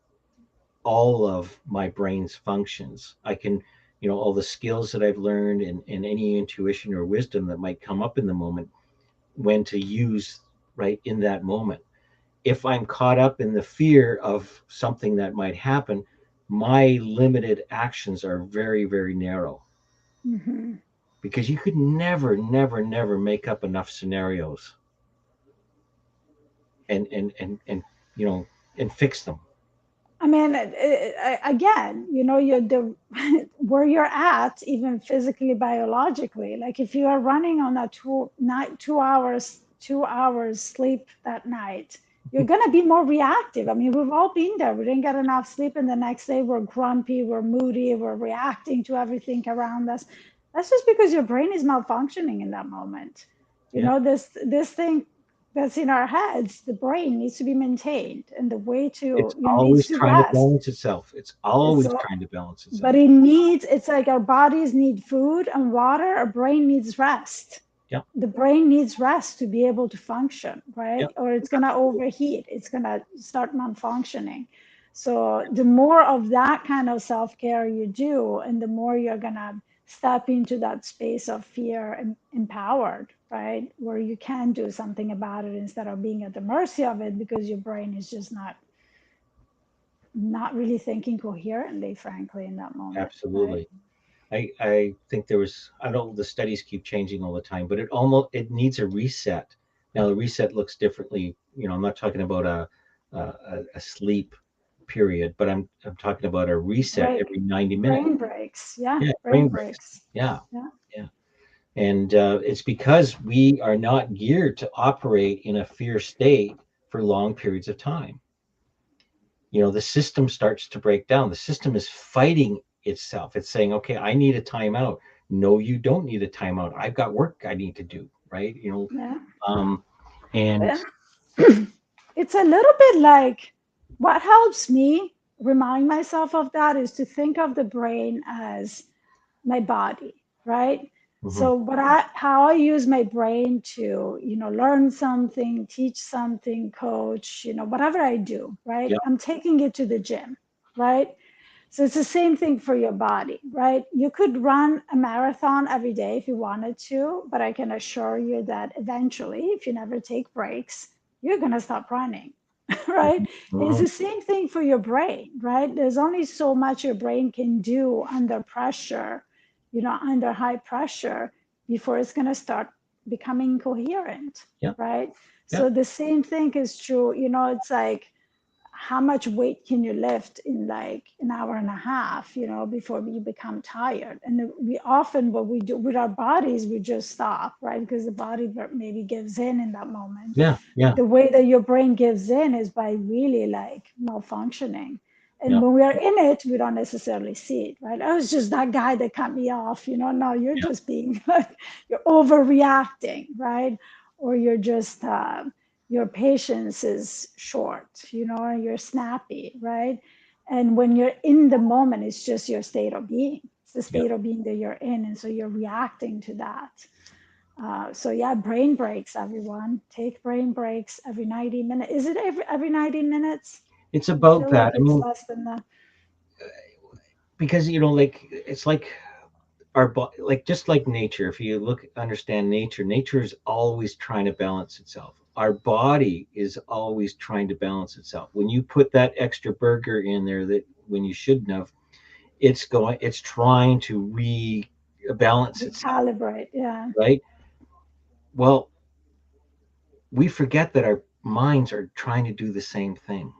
all of my brain's functions. I can, all the skills that I've learned, and any intuition or wisdom that might come up in the moment, when to use right in that moment. If I'm caught up in the fear of something that might happen, my limited actions are very, very narrow, Mm-hmm. because you could never, never, never make up enough scenarios and and fix them. I mean, again, you're where you're at, even physically, biologically. Like if you are running on a 2 hours sleep that night, you're gonna be more reactive. I mean, we've all been there. We didn't get enough sleep, and the next day we're grumpy, we're moody, we're reacting to everything around us. That's just because your brain is malfunctioning in that moment. Yeah, This thing that's in our heads, the brain needs to be maintained, and the way it's to needs always to trying to rest. balance itself. It's It's always so, trying to balance but itself. it's like our bodies need food and water. Our brain needs rest. Yep, The brain needs rest to be able to function, right? yep, Or it's gonna overheat. It's gonna start non-functioning. So the more of that kind of self-care you do, and the more you're gonna step into that space of fear and empowered, right? Where you can do something about it instead of being at the mercy of it, because your brain is just not really thinking coherently, frankly, in that moment, right? absolutely. I think there was, I don't know, the studies keep changing all the time, but it needs a reset. Now the reset looks differently. I'm not talking about a sleep period, but I'm talking about a reset Break, every 90 minutes. brain breaks. Yeah, Yeah, brain brain breaks. breaks. Yeah, Yeah. yeah. And it's because we are not geared to operate in a fear state for long periods of time. The system starts to break down. The system is fighting itself. It's saying, okay, I need a timeout. No, you don't need a timeout. I've got work I need to do, right? Yeah. Um, and And it's a little bit like, what helps me remind myself of that is to think of the brain as my body, right? mhm, So how I use my brain to, learn something, teach something, coach, whatever I do, right? yeah, I'm taking it to the gym, right? So it's the same thing for your body, right? You could run a marathon every day if you wanted to, but I can assure you that eventually, if you never take breaks, you're going to stop running, right? mhm, It's mhm, the same thing for your brain, right? There's only so much your brain can do under pressure, under high pressure, before it's going to start becoming coherent, yeah, right? yeah, So the same thing is true. It's like, how much weight can you lift in like an hour and a half, before you become tired? And we often, what we do with our bodies, we just stop, right? Because the body maybe gives in that moment. yeah, But yeah, the way that your brain gives in is by really like malfunctioning. And yeah, when we are in it, we don't necessarily see it, right? Oh, it's just that guy that cut me off, no, you're yeah, just being like, you're overreacting, right? Or you're just your patience is short, you're snappy, right? And when you're in the moment, it's just your state of being. It's the yeah. state of being that you're in. And so you're reacting to that. So yeah, brain breaks, everyone. Take brain breaks every 90 minutes. Is it every 90 minutes? It's I about feel like that. I it's mean, less than that. because like it's like like just like nature. If you understand nature, nature is always trying to balance itself. Our body is always trying to balance itself. When you put that extra burger in there that when you shouldn't have, it's trying to rebalance itself, Recalibrate. Yeah. right? Well, we forget that our minds are trying to do the same thing,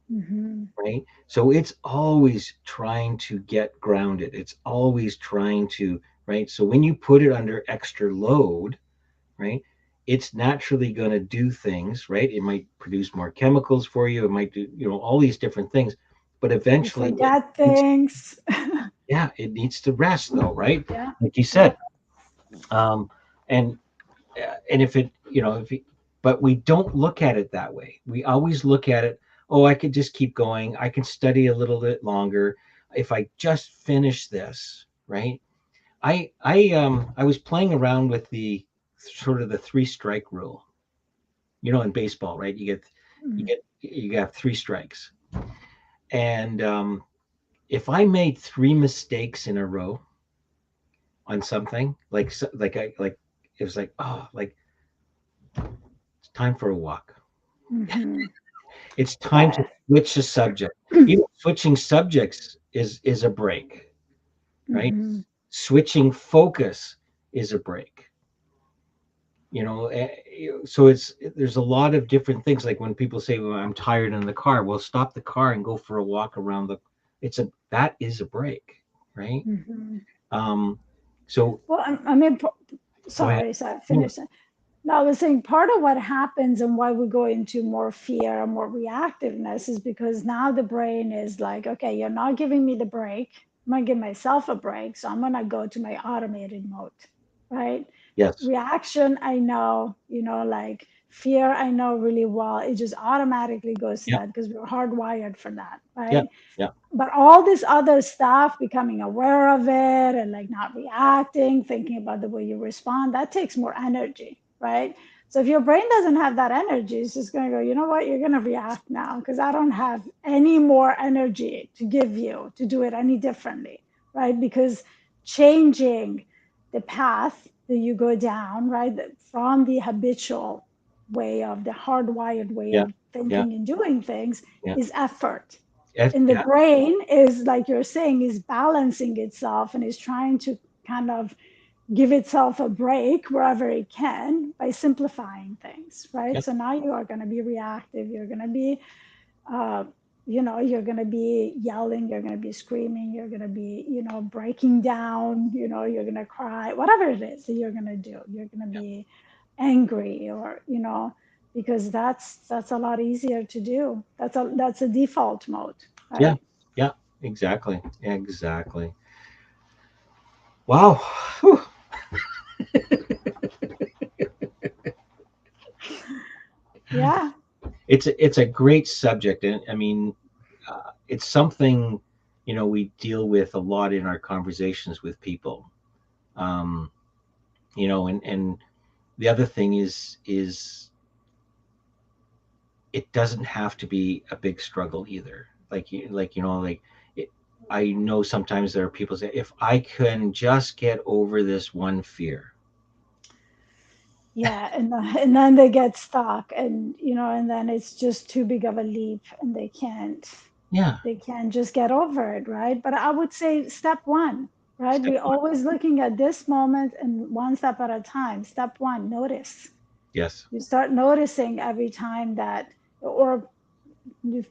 Hmm. right? So it's always trying to get grounded. It's always trying to, right? So when you put it under extra load, right, it's naturally going to do things, right? It might produce more chemicals for you. It might do, all these different things, but You eventually forget needs, things. yeah, it needs to rest though, right? Yeah. Like you Yeah. said. Um, and and if it if it, but we don't look at it that way. We always look at it, oh, I could just keep going, I can study a little bit longer if I just finish this, right? I was playing around with the sort of the three strike rule, in baseball, right? You get three strikes, And if I made three mistakes in a row on something, like it was like, oh, like it's time for a walk. Mm-hmm. It's time to Yeah. switch the subject. Even switching subjects is a break, right? Mm-hmm. Switching focus is a break. So there's a lot of different things. Like when people say, well, I'm tired in the car, well, stop the car and go for a walk around the that is a break, right? Mm-hmm. um so Well, I mean, go ahead. sorry, No. finish. No, I was saying part of what happens and why we go into more fear and more reactiveness is because now the brain is like, okay, you're not giving me the break. I'm gonna give myself a break. So I'm gonna go to my automated mode, right? Yes. Reaction, I know, like fear, I know really well. It just automatically goes to Yeah. that because we're hardwired for that, Yeah. right? Yeah. But all this other stuff, becoming aware of it and like not reacting, thinking about the way you respond, that takes more energy, right? So if your brain doesn't have that energy, it's just going to go, you know what, you're going to react now because I don't have any more energy to give you to do it any differently, right? Because changing the path that you go down, right, from the habitual way of the hardwired way Yeah. of Yeah. thinking and doing things Yeah. is effort, and the Yeah. brain is, like you're saying, is balancing itself and is trying to kind of give itself a break wherever it can by simplifying things, right? Yeah. So now you are going to be reactive, you're going to be uh, you're going to be yelling, you're going to be screaming, you're going to be breaking down, you're going to cry, whatever it is that you're going to do, you're going to be angry, or because that's a lot easier to do. That's a default mode, Yeah. right? Yeah. Exactly. Exactly. Wow. Whew. Yeah. It's a great subject, and I mean, it's something we deal with a lot in our conversations with people. um and the other thing is it doesn't have to be a big struggle either. Like it, I know sometimes there are people say, if I can just get over this one fear. Yeah, and then they get stuck, and and then it's just too big of a leap, and Yeah. they can't just get over it, right? But I would say step one, right? Step We're one. always looking at this moment and one step at a time. Step one, notice. Yes. You start noticing every time that, or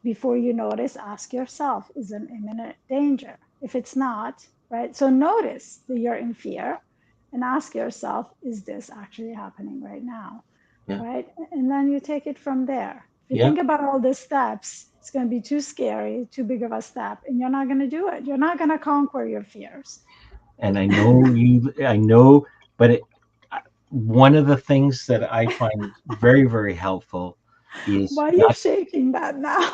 before you notice, ask yourself, is an imminent danger? If it's not, right? So notice that you're in fear and ask yourself, is this actually happening right now? Yeah. Right? And then you take it from there. If you Yeah. think about all the steps, it's going to be too scary, too big of a step, and you're not going to do it. You're not going to conquer your fears. And I know, but one of the things that I find very, very helpful is Why are you not, shaking that now?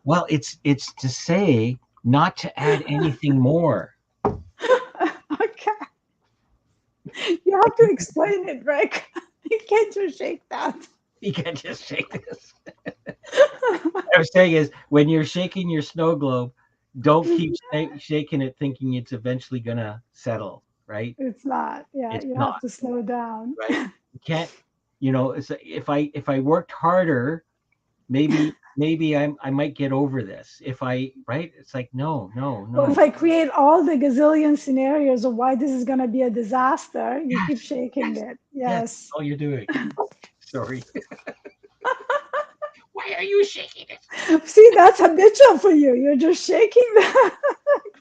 well, it's to say not to add anything more. Okay. You have to explain it, Rick. You can't just shake that. You can't just shake this. What I was saying is, when you're shaking your snow globe, don't keep shaking it thinking it's eventually gonna settle, right? It's not. Yeah, It's you not, have to slow down. right? You can't, if I worked harder, maybe I might get over this. If I right, it's like, no, no, But no. if I create all the gazillion scenarios of why this is going to be a disaster, you keep Yes, shaking yes, it. yes. Yes. All you're doing. Sorry. Why are you shaking it? See, that's habitual for you. You're just shaking the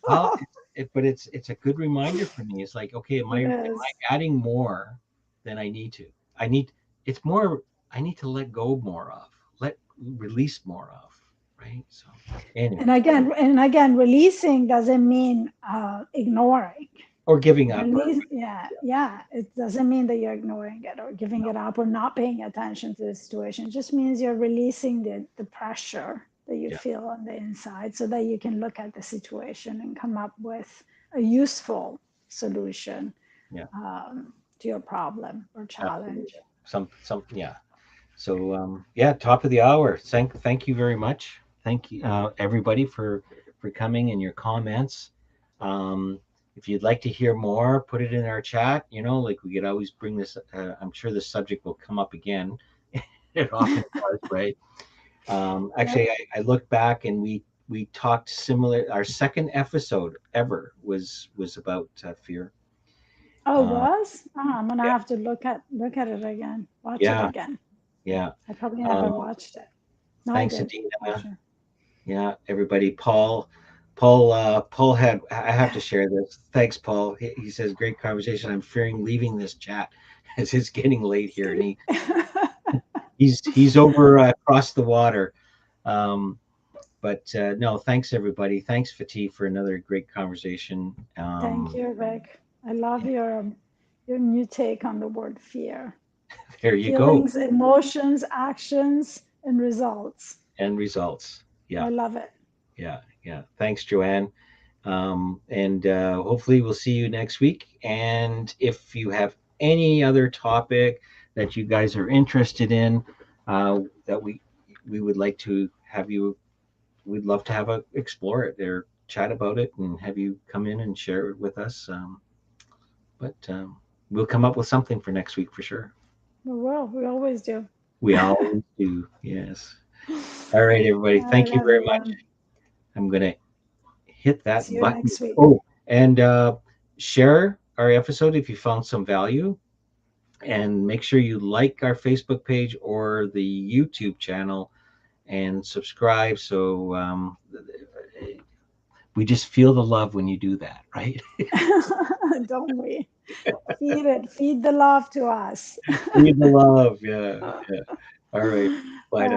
Well, cloth. but it's a good reminder for me. It's like, okay, am I It am is. I adding more than I need to? I need it's more. I need to let go more of, let release more of, right? So And anyway, again, releasing doesn't mean ignoring. or giving up, or Release, yeah, yeah. It doesn't mean that you're ignoring it or giving it up or not paying attention to the situation. It just means you're releasing the pressure that you yeah, feel on the inside so that you can look at the situation and come up with a useful solution yeah, to your problem or absolutely. challenge. Yeah. So yeah, top of the hour. Thank you very much. thank you, everybody, for coming and your comments. Um, if you'd like to hear more, put it in our chat. Like we could always bring this. I'm sure this subject will come up again. It often does, right? Yep. Actually, I look back and we talked similar. Our second episode ever was about fear. Oh, Uh, was? Oh, I'm gonna yeah, have to look at it again, watch it yeah, again. yeah. I probably Um, haven't watched it. No, I Thanks, did, Adina. actually. Yeah, everybody. Paul had. I have to share this. Thanks, Paul. He says, "Great conversation. I'm fearing leaving this chat as it's getting late here, and See? he's over across the water." Um, but no, thanks everybody. Thanks, Fatih, for another great conversation. Thank you, Rick. I love your new take on the word fear. There you go. Feelings, emotions, actions, and results. End results. Yeah, I love it. yeah, yeah. Thanks, Joanne. And hopefully we'll see you next week. And if you have any other topic that you guys are interested in, that we would like to have you, we'd love to have a explore it or chat about it and have you come in and share it with us. But we'll come up with something for next week for sure. Well, we always do. We always do. Yes. All right, everybody. All right, Thank you very much. everyone. I'm gonna hit that See you button. next week. Oh, and share our episode if you found some value, and make sure you like our Facebook page or the YouTube channel and subscribe. So we just feel the love when you do that, right? Don't we? Feed it. Feed the love to us. Feel the love. Yeah. Yeah. All right. Bye. All